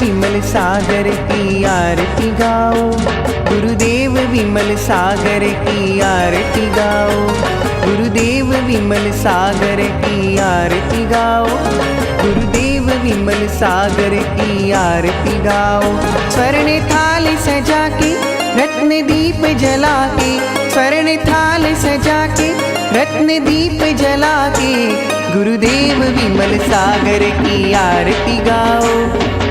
विमल सागर की आरती गाओ, गुरुदेव विमल सागर की आरती गाओ, गुरुदेव विमल सागर की आरती गाओ, गुरुदेव विमल सागर की आरती गाओ। स्वर्ण थाल सजा के रत्न दीप जला के, स्वर्ण थाल सजा के रत्न दीप जला के, गुरुदेव विमल सागर की आरती गाओ,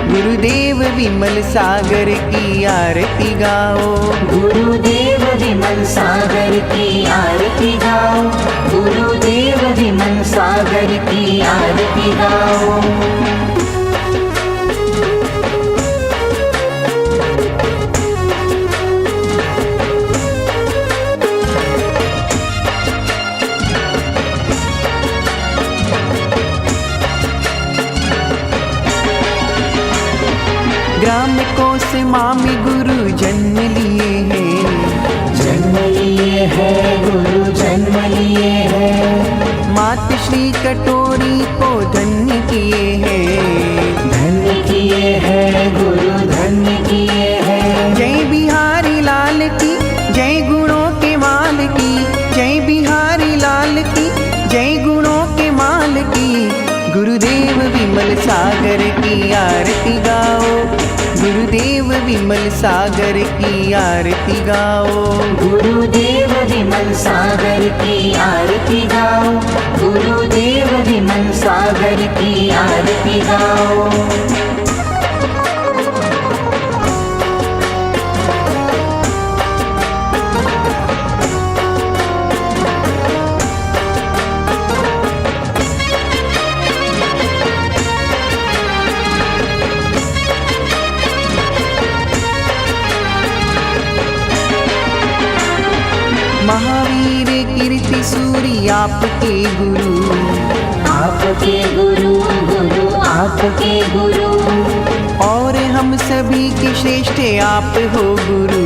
गुरुदेव विमल सागर की आरती गाओ, गुरुदेव विमल सागर की आरती गाओ, गुरुदेव विमल सागर की आरती गाओ। ग्राम कोसमा में गुरु जन्म लिए हैं, जन्म लिए हैं गुरु जन्म लिए हैं। मात श्री कटोरी को धन्य किए हैं, धन्य किए हैं गुरु धन्य किए हैं। जय बिहारी लाल की जय गुणों के माल की, जय बिहारी लाल की जय गुणों के माल की, गुरुदेव विमल सागर की आरती गाओ, गुरुदेव विमल सागर की आरती गाओ, गुरुदेव विमल सागर की आरती गाओ, गुरुदेव विमल सागर की आरती गाओ। महावीर कीर्ति सूरी आपके गुरु, आपके गुरु गुरु आपके गुरु, और हम सभी के श्रेष्ठ आप हो गुरु,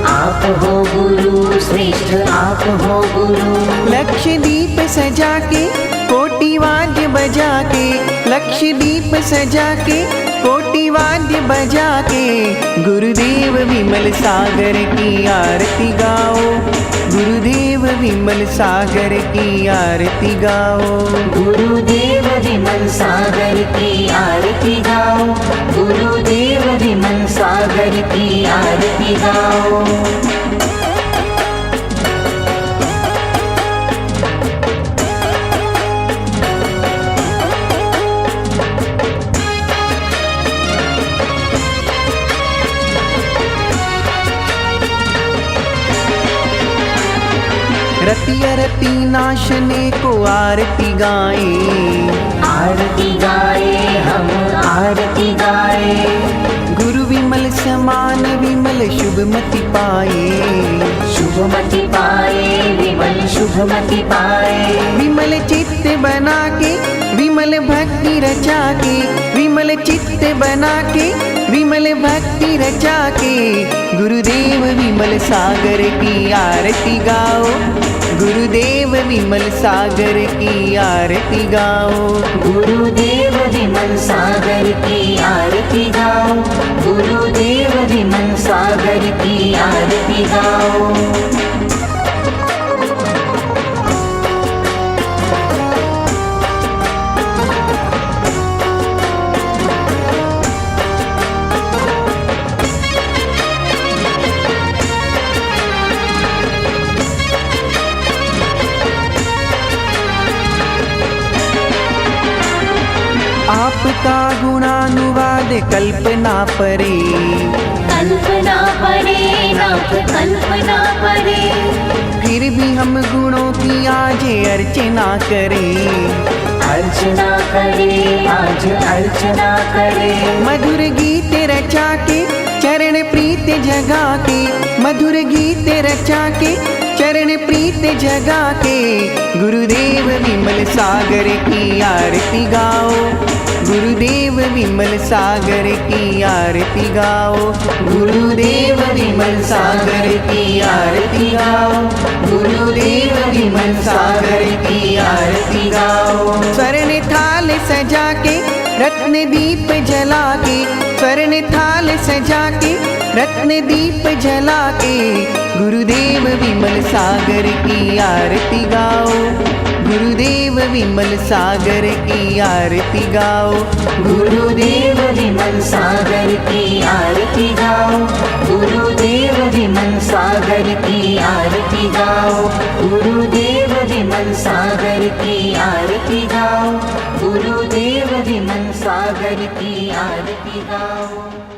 आप हो गुरु श्रेष्ठ आप हो गुरु। लक्ष्य दीप सजा के कोटि वाद्य बजा के, लक्ष्य दीप सजा के कोटि वाद्य बजा के, गुरुदेव विमल सागर की आरती गाओ, गुरुदेव विमल सागर की आरती गाओ, गुरुदेव विमल सागर की आरती गाओ, गुरुदेव विमल सागर की आरती गाओ। रतिया रति नाशने को आरती गाए, आरती गाए हम आरती गाए, गुरु विमल समान विमल शुभमति पाए, शुभमति पाए विमल शुभमति पाए। विमल चित्त बना के विमल भक्ति रचा के, विमल चित्त बना के विमल भक्ति रचा के, गुरुदेव विमल सागर की आरती गाओ, गुरुदेव विमल सागर की आरती गाओ, गुरुदेव विमल सागर की आरती गाओ, गुरुदेव विमल सागर की आरती गाओ। आपका गुणानुवाद कल्पना परे, कल्पना परे नाथ कल्पना परे, फिर भी हम गुणों की आज अर्चना करें, अर्चना करे आज अर्चना करे। मधुर गीत रचा के चरण प्रीत जगा के, मधुर गीत रचा के चरण प्रीत जगा के, गुरुदेव विमल सागर की आरती गाओ, गुरुदेव विमल सागर की आरती गाओ, गुरुदेव विमल सागर की आरती गाओ, गुरुदेव विमल सागर की आरती गाओ। स्वर्ण थाल सजा के रत्न दीप जला के स्वर्ण थाल सजा के, रत्न दीप जला के गुरुदेव विमल सागर की आरती गाओ, गुरुदेव विमल सागर की आरती गाओ, गुरुदेव विमल सागर की आरती गाओ, गुरुदेव विमल सागर की आरती गाओ, गुरुदेव विमल सागर की आरती गाओ, गुरुदेव विमल सागर की आरती गाओ।